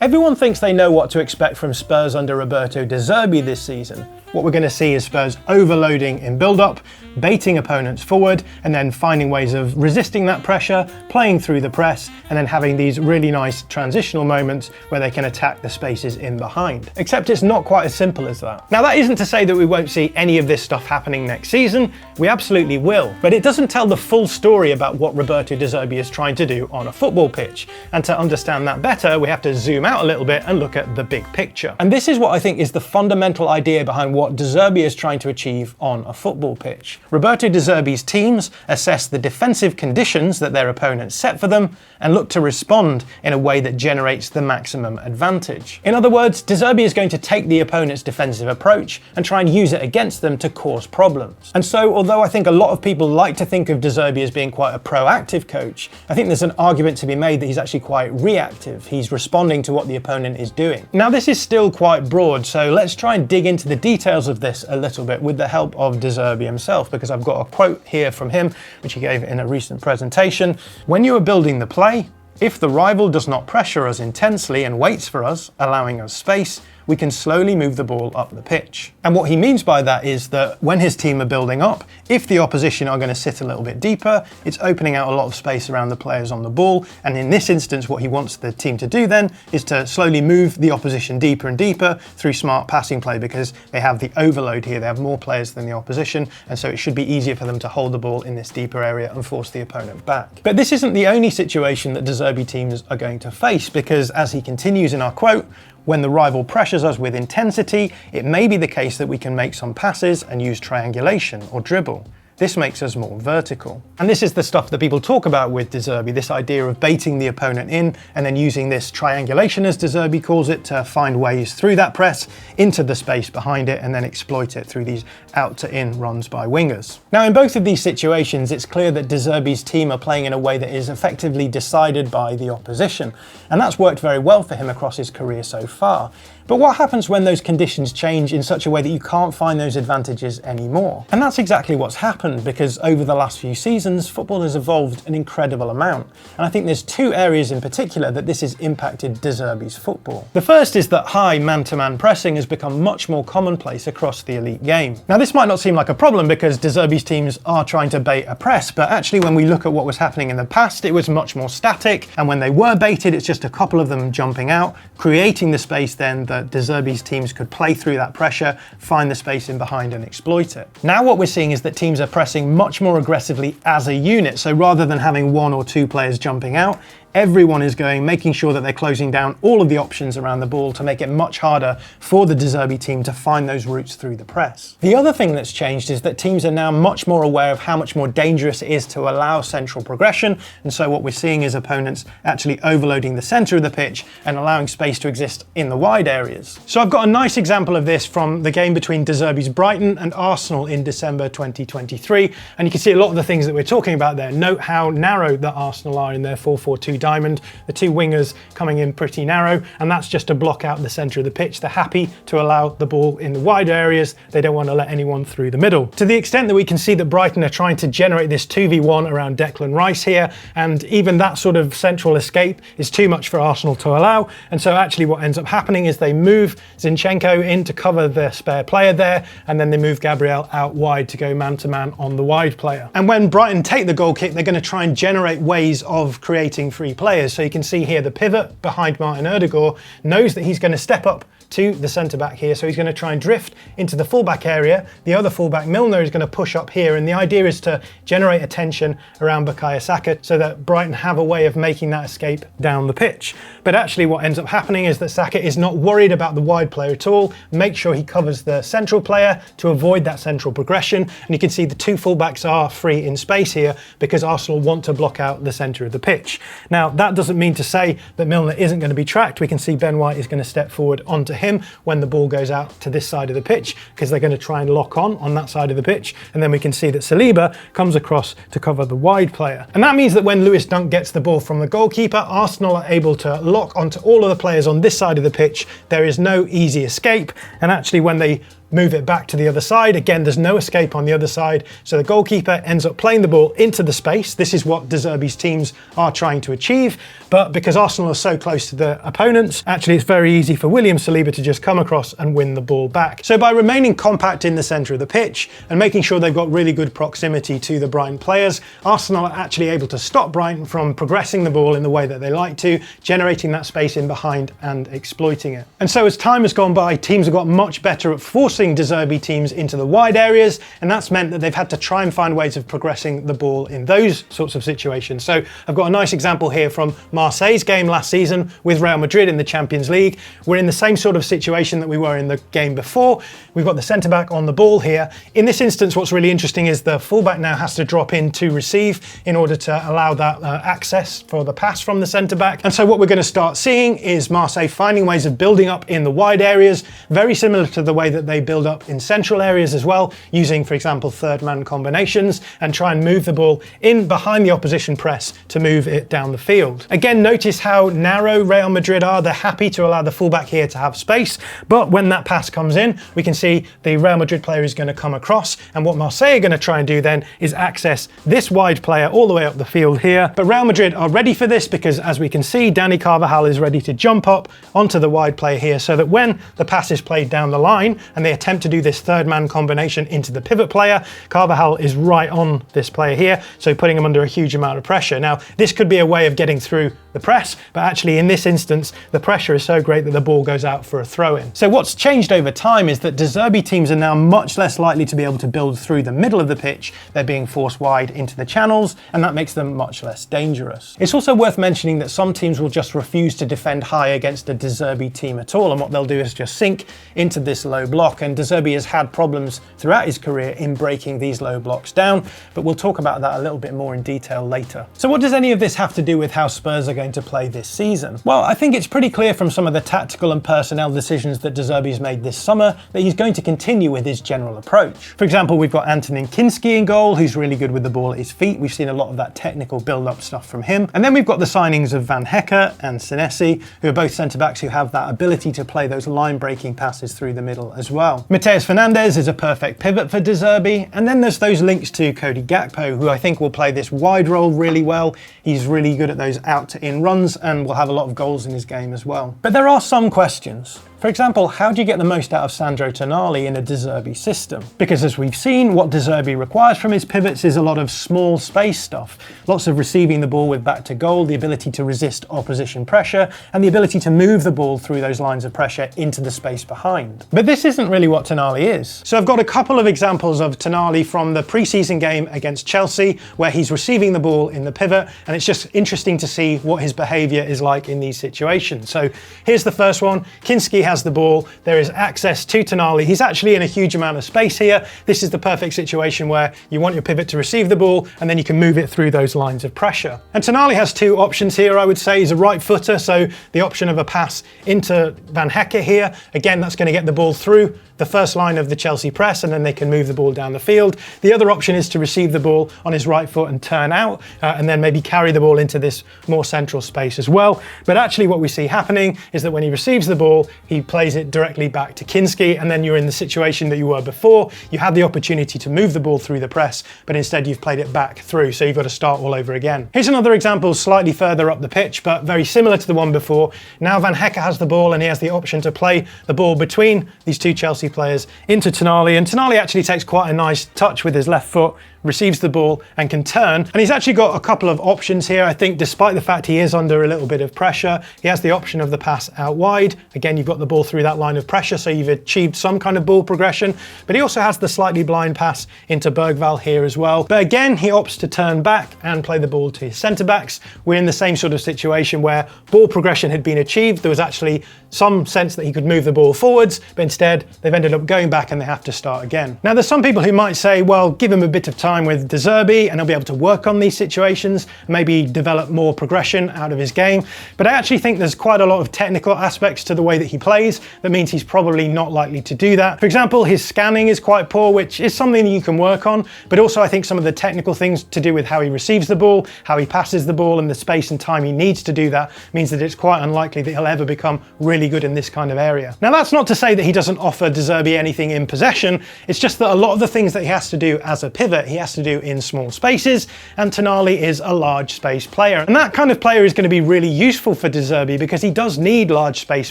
Everyone thinks they know what to expect from Spurs under Roberto De Zerbi this season. What we're going to see is Spurs overloading in build-up, baiting opponents forward, and then finding ways of resisting that pressure, playing through the press, and then having these really nice transitional moments where they can attack the spaces in behind. Except it's not quite as simple as that. Now, that isn't to say that we won't see any of this stuff happening next season. We absolutely will. But it doesn't tell the full story about what Roberto De Zerbi is trying to do on a football pitch. And to understand that better, we have to zoom out a little bit and look at the big picture. And this is what I think is the fundamental idea behind what De Zerbi is trying to achieve on a football pitch. Roberto De Zerbi's teams assess the defensive conditions that their opponents set for them and look to respond in a way that generates the maximum advantage. In other words, De Zerbi is going to take the opponent's defensive approach and try and use it against them to cause problems. And so, although I think a lot of people like to think of De Zerbi as being quite a proactive coach, I think there's an argument to be made that he's actually quite reactive. He's responding to what the opponent is doing. Now, this is still quite broad, so let's try and dig into the details of this a little bit with the help of De Zerbi himself, because I've got a quote here from him, which he gave in a recent presentation. "When you are building the play, if the rival does not pressure us intensely and waits for us, allowing us space, we can slowly move the ball up the pitch." And what he means by that is that when his team are building up, if the opposition are going to sit a little bit deeper, it's opening out a lot of space around the players on the ball. And in this instance, what he wants the team to do then is to slowly move the opposition deeper and deeper through smart passing play, because they have the overload here. They have more players than the opposition, and so it should be easier for them to hold the ball in this deeper area and force the opponent back. But this isn't the only situation that De Zerbi teams are going to face, because as he continues in our quote, "When the rival pressures us with intensity, it may be the case that we can make some passes and use triangulation or dribble. This makes us more vertical." And this is the stuff that people talk about with De Zerbi, this idea of baiting the opponent in and then using this triangulation, as De Zerbi calls it, to find ways through that press into the space behind it and then exploit it through these out to in runs by wingers. Now, in both of these situations, it's clear that De Zerbi's team are playing in a way that is effectively decided by the opposition. And that's worked very well for him across his career so far. But what happens when those conditions change in such a way that you can't find those advantages anymore? And that's exactly what's happened, because over the last few seasons, football has evolved an incredible amount. And I think there's two areas in particular that this has impacted De Zerbi's football. The first is that high man-to-man pressing has become much more commonplace across the elite game. Now, this might not seem like a problem because De Zerbi's teams are trying to bait a press, but actually when we look at what was happening in the past, it was much more static. And when they were baited, it's just a couple of them jumping out, creating the space then that De Zerbi's teams could play through that pressure, find the space in behind and exploit it. Now what we're seeing is that teams are pressing much more aggressively as a unit. So rather than having one or two players jumping out, everyone is going, making sure that they're closing down all of the options around the ball to make it much harder for the De Zerbi team to find those routes through the press. The other thing that's changed is that teams are now much more aware of how much more dangerous it is to allow central progression. And so what we're seeing is opponents actually overloading the center of the pitch and allowing space to exist in the wide areas. So I've got a nice example of this from the game between De Zerbi's Brighton and Arsenal in December 2023. And you can see a lot of the things that we're talking about there. Note how narrow that Arsenal are in their 4-4-2 diamond, the two wingers coming in pretty narrow, and that's just to block out the centre of the pitch. They're happy to allow the ball in the wide areas. They don't want to let anyone through the middle. To the extent that we can see that Brighton are trying to generate this 2v1 around Declan Rice here, and even that sort of central escape is too much for Arsenal to allow. And so actually what ends up happening is they move Zinchenko in to cover the spare player there, and then they move Gabriel out wide to go man-to-man on the wide player. And when Brighton take the goal kick, they're going to try and generate ways of creating free players. So you can see here the pivot behind Martin Odegaard knows that he's going to step up to the centre-back here, so he's going to try and drift into the full-back area. The other full-back, Milner, is going to push up here, and the idea is to generate attention around Bukayo Saka so that Brighton have a way of making that escape down the pitch. But actually what ends up happening is that Saka is not worried about the wide player at all, makes sure he covers the central player to avoid that central progression, and you can see the two full-backs are free in space here because Arsenal want to block out the centre of the pitch. Now, that doesn't mean to say that Milner isn't going to be tracked. We can see Ben White is going to step forward onto him when the ball goes out to this side of the pitch, because they're going to try and lock on that side of the pitch. And then we can see that Saliba comes across to cover the wide player. And that means that when Lewis Dunk gets the ball from the goalkeeper, Arsenal are able to lock onto all of the players on this side of the pitch. There is no easy escape. And actually when they move it back to the other side. Again, there's no escape on the other side, so the goalkeeper ends up playing the ball into the space. This is what De Zerbi's teams are trying to achieve, but because Arsenal are so close to the opponents, actually it's very easy for William Saliba to just come across and win the ball back. So by remaining compact in the centre of the pitch and making sure they've got really good proximity to the Brighton players, Arsenal are actually able to stop Brighton from progressing the ball in the way that they like to, generating that space in behind and exploiting it. And so as time has gone by, teams have got much better at forcing De Zerbi teams into the wide areas, and that's meant that they've had to try and find ways of progressing the ball in those sorts of situations. So I've got a nice example here from Marseille's game last season with Real Madrid in the Champions League. We're in the same sort of situation that we were in the game before. We've got the centre-back on the ball here. In this instance, what's really interesting is the fullback now has to drop in to receive in order to allow that access for the pass from the centre-back. And so what we're going to start seeing is Marseille finding ways of building up in the wide areas, very similar to the way that they build up in central areas as well, using, for example, third man combinations, and try and move the ball in behind the opposition press to move it down the field. Again, notice how narrow Real Madrid are. They're happy to allow the fullback here to have space, but when that pass comes in, we can see the Real Madrid player is going to come across, and what Marseille are going to try and do then is access this wide player all the way up the field here. But Real Madrid are ready for this because, as we can see, Dani Carvajal is ready to jump up onto the wide player here, so that when the pass is played down the line and they attempt to do this third man combination into the pivot player, Carvajal is right on this player here, so putting him under a huge amount of pressure. Now, this could be a way of getting through the press, but actually in this instance, the pressure is so great that the ball goes out for a throw-in. So what's changed over time is that De Zerbi teams are now much less likely to be able to build through the middle of the pitch. They're being forced wide into the channels, and that makes them much less dangerous. It's also worth mentioning that some teams will just refuse to defend high against a De Zerbi team at all, and what they'll do is just sink into this low block, and De Zerbi has had problems throughout his career in breaking these low blocks down, but we'll talk about that a little bit more in detail later. So what does any of this have to do with how Spurs are going to play this season? Well, I think it's pretty clear from some of the tactical and personnel decisions that De Zerbi's made this summer that he's going to continue with his general approach. For example, we've got Antonin Kinski in goal, who's really good with the ball at his feet. We've seen a lot of that technical build-up stuff from him. And then we've got the signings of Van Hecke and Senesi, who are both centre-backs who have that ability to play those line-breaking passes through the middle as well. Mateus Fernandes is a perfect pivot for De Zerbi. And then there's those links to Cody Gakpo, who I think will play this wide role really well. He's really good at those out-to-in runs and will have a lot of goals in his game as well. But there are some questions. For example, how do you get the most out of Sandro Tonali in a De Zerbi system? Because as we've seen, what De Zerbi requires from his pivots is a lot of small space stuff. Lots of receiving the ball with back to goal, the ability to resist opposition pressure, and the ability to move the ball through those lines of pressure into the space behind. But this isn't really what Tonali is. So I've got a couple of examples of Tonali from the pre-season game against Chelsea, where he's receiving the ball in the pivot, and it's just interesting to see what his behaviour is like in these situations. So here's the first one. Kinski has the ball, there is access to Tonali. He's actually in a huge amount of space here. This is the perfect situation where you want your pivot to receive the ball and then you can move it through those lines of pressure. And Tonali has two options here, I would say. He's a right footer, so the option of a pass into Van Hecke here. Again, that's going to get the ball through the first line of the Chelsea press, and then they can move the ball down the field. The other option is to receive the ball on his right foot and turn out, and then maybe carry the ball into this more central space as well. But actually what we see happening is that when he receives the ball, he plays it directly back to Kinski, and then you're in the situation that you were before. You had the opportunity to move the ball through the press, but instead you've played it back through, so you've got to start all over again. Here's another example slightly further up the pitch, but very similar to the one before. Now Van Hecke has the ball, and he has the option to play the ball between these two Chelsea players into Tonali, and Tonali actually takes quite a nice touch with his left foot, receives the ball and can turn. And he's actually got a couple of options here. I think despite the fact he is under a little bit of pressure, he has the option of the pass out wide. Again, you've got the ball through that line of pressure, so you've achieved some kind of ball progression. But he also has the slightly blind pass into Bergvall here as well. But again, he opts to turn back and play the ball to his centre-backs. We're in the same sort of situation where ball progression had been achieved. There was actually some sense that he could move the ball forwards, but instead they've ended up going back and they have to start again. Now, there's some people who might say, well, give him a bit of time time with De Zerbi and he'll be able to work on these situations, maybe develop more progression out of his game. But I actually think there's quite a lot of technical aspects to the way that he plays that means he's probably not likely to do that. For example, his scanning is quite poor, which is something that you can work on, but also I think some of the technical things to do with how he receives the ball, how he passes the ball, and the space and time he needs to do that means that it's quite unlikely that he'll ever become really good in this kind of area. Now, that's not to say that he doesn't offer De Zerbi anything in possession, it's just that a lot of the things that he has to do as a pivot, he has to do in small spaces, and Tonali is a large space player. And that kind of player is going to be really useful for De Zerbi because he does need large space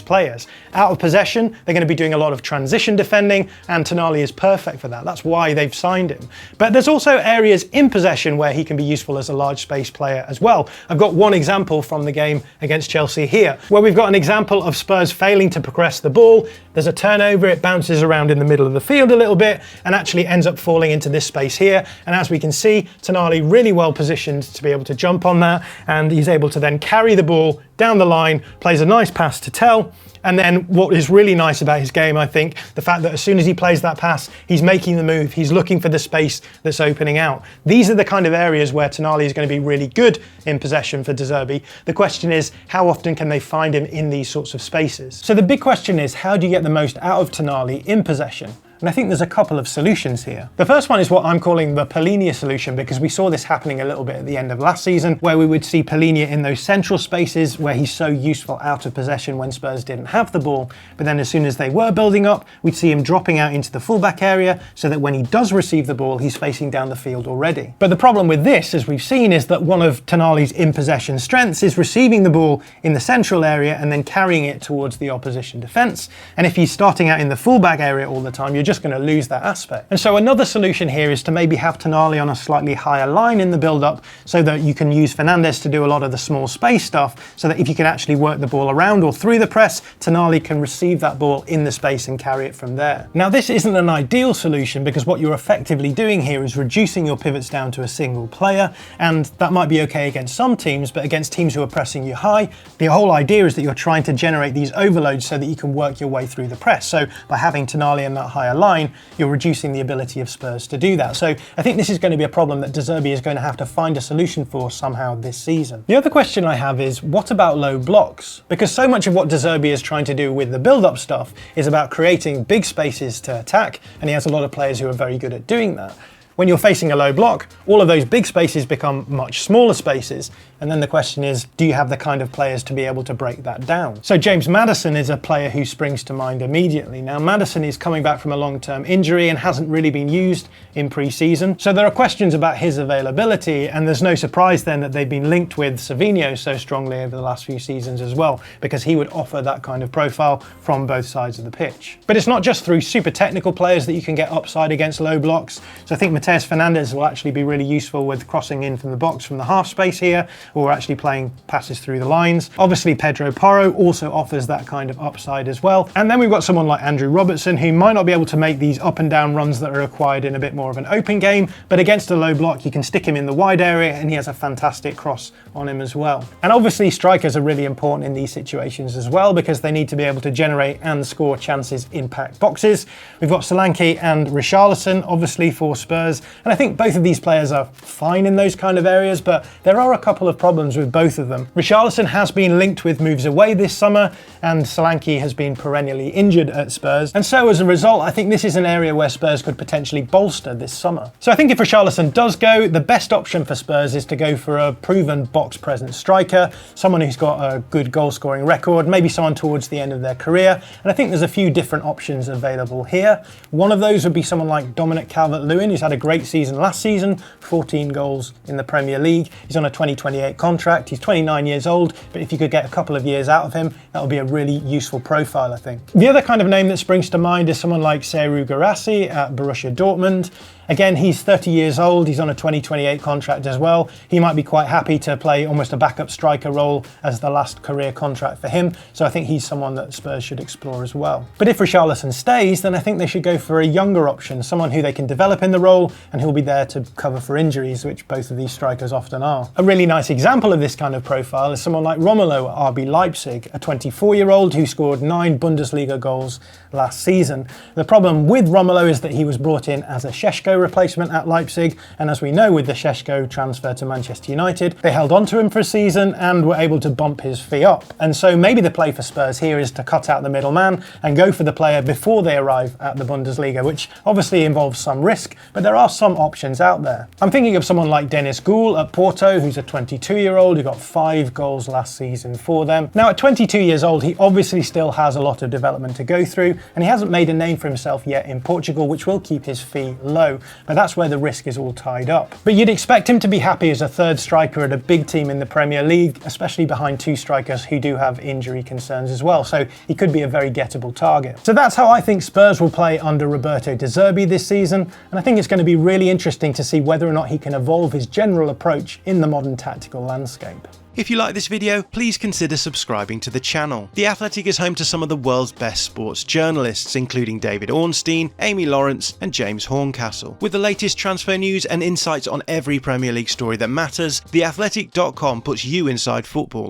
players. Out of possession, they're going to be doing a lot of transition defending, and Tonali is perfect for that. That's why they've signed him. But there's also areas in possession where he can be useful as a large space player as well. I've got one example from the game against Chelsea here, where we've got an example of Spurs failing to progress the ball. There's a turnover, it bounces around in the middle of the field a little bit and actually ends up falling into this space here. And as we can see, Tonali really well positioned to be able to jump on that, and he's able to then carry the ball down the line, plays a nice pass to Tell. And then what is really nice about his game, I think, the fact that as soon as he plays that pass, he's making the move, he's looking for the space that's opening out. These are the kind of areas where Tonali is going to be really good in possession for De Zerbi. The question is, how often can they find him in these sorts of spaces? So the big question is, how do you get the most out of Tonali in possession? And I think there's a couple of solutions here. The first one is what I'm calling the Polinia solution, because we saw this happening a little bit at the end of last season, where we would see Polinia in those central spaces where he's so useful out of possession when Spurs didn't have the ball. But then as soon as they were building up, we'd see him dropping out into the fullback area so that when he does receive the ball, he's facing down the field already. But the problem with this, as we've seen, is that one of Tonali's in possession strengths is receiving the ball in the central area and then carrying it towards the opposition defence. And if he's starting out in the fullback area all the time, you're just going to lose that aspect. And so another solution here is to maybe have Tonali on a slightly higher line in the build-up so that you can use Fernandes to do a lot of the small space stuff, so that if you can actually work the ball around or through the press, Tonali can receive that ball in the space and carry it from there. Now, this isn't an ideal solution because what you're effectively doing here is reducing your pivots down to a single player, and that might be okay against some teams, but against teams who are pressing you high, the whole idea is that you're trying to generate these overloads so that you can work your way through the press. So by having Tonali in that higher line, you're reducing the ability of Spurs to do that. So I think this is going to be a problem that De Zerbi is going to have to find a solution for somehow this season. The other question I have is, what about low blocks? Because so much of what De Zerbi is trying to do with the build-up stuff is about creating big spaces to attack, and he has a lot of players who are very good at doing that. When you're facing a low block, all of those big spaces become much smaller spaces. And then the question is, do you have the kind of players to be able to break that down? So James Maddison is a player who springs to mind immediately. Now, Maddison is coming back from a long-term injury and hasn't really been used in pre-season. So there are questions about his availability, and there's no surprise then that they've been linked with Savinho so strongly over the last few seasons as well, because he would offer that kind of profile from both sides of the pitch. But it's not just through super technical players that you can get upside against low blocks. So I think Mateus Fernandes will actually be really useful with crossing in from the box from the half space here, or actually playing passes through the lines. Obviously, Pedro Porro also offers that kind of upside as well. And then we've got someone like Andrew Robertson, who might not be able to make these up and down runs that are required in a bit more of an open game, but against a low block, you can stick him in the wide area and he has a fantastic cross on him as well. And obviously, strikers are really important in these situations as well, because they need to be able to generate and score chances in packed boxes. We've got Solanke and Richarlison, obviously, for Spurs. And I think both of these players are fine in those kind of areas, but there are a couple of problems with both of them. Richarlison has been linked with moves away this summer, and Solanke has been perennially injured at Spurs. And so as a result, I think this is an area where Spurs could potentially bolster this summer. So I think if Richarlison does go, the best option for Spurs is to go for a proven box presence striker, someone who's got a good goal scoring record, maybe someone towards the end of their career. And I think there's a few different options available here. One of those would be someone like Dominic Calvert-Lewin, who's had a great season last season, 14 goals in the Premier League. He's on a 2028 contract. He's 29 years old, but if you could get a couple of years out of him, that would be a really useful profile, I think. The other kind of name that springs to mind is someone like Serhou Guirassy at Borussia Dortmund. Again, he's 30 years old, he's on a 2028 contract as well. He might be quite happy to play almost a backup striker role as the last career contract for him, so I think he's someone that Spurs should explore as well. But if Richarlison stays, then I think they should go for a younger option, someone who they can develop in the role and who'll be there to cover for injuries, which both of these strikers often are. A really nice example of this kind of profile is someone like Romelu at RB Leipzig, a 24-year-old who scored 9 Bundesliga goals last season. The problem with Romelu is that he was brought in as a Šeško Šeško replacement at Leipzig, and as we know with the Šeško transfer to Manchester United, they held on to him for a season and were able to bump his fee up. And so maybe the play for Spurs here is to cut out the middleman and go for the player before they arrive at the Bundesliga, which obviously involves some risk, but there are some options out there. I'm thinking of someone like Dennis Goul at Porto, who's a 22-year-old who got 5 goals last season for them. Now at 22 years old, he obviously still has a lot of development to go through, and he hasn't made a name for himself yet in Portugal, which will keep his fee low, but that's where the risk is all tied up. But you'd expect him to be happy as a third striker at a big team in the Premier League, especially behind 2 strikers who do have injury concerns as well, so he could be a very gettable target. So that's how I think Spurs will play under Roberto De Zerbi this season, and I think it's going to be really interesting to see whether or not he can evolve his general approach in the modern tactical landscape. If you like this video, please consider subscribing to the channel. The Athletic is home to some of the world's best sports journalists, including David Ornstein, Amy Lawrence and James Horncastle. With the latest transfer news and insights on every Premier League story that matters, theathletic.com puts you inside football.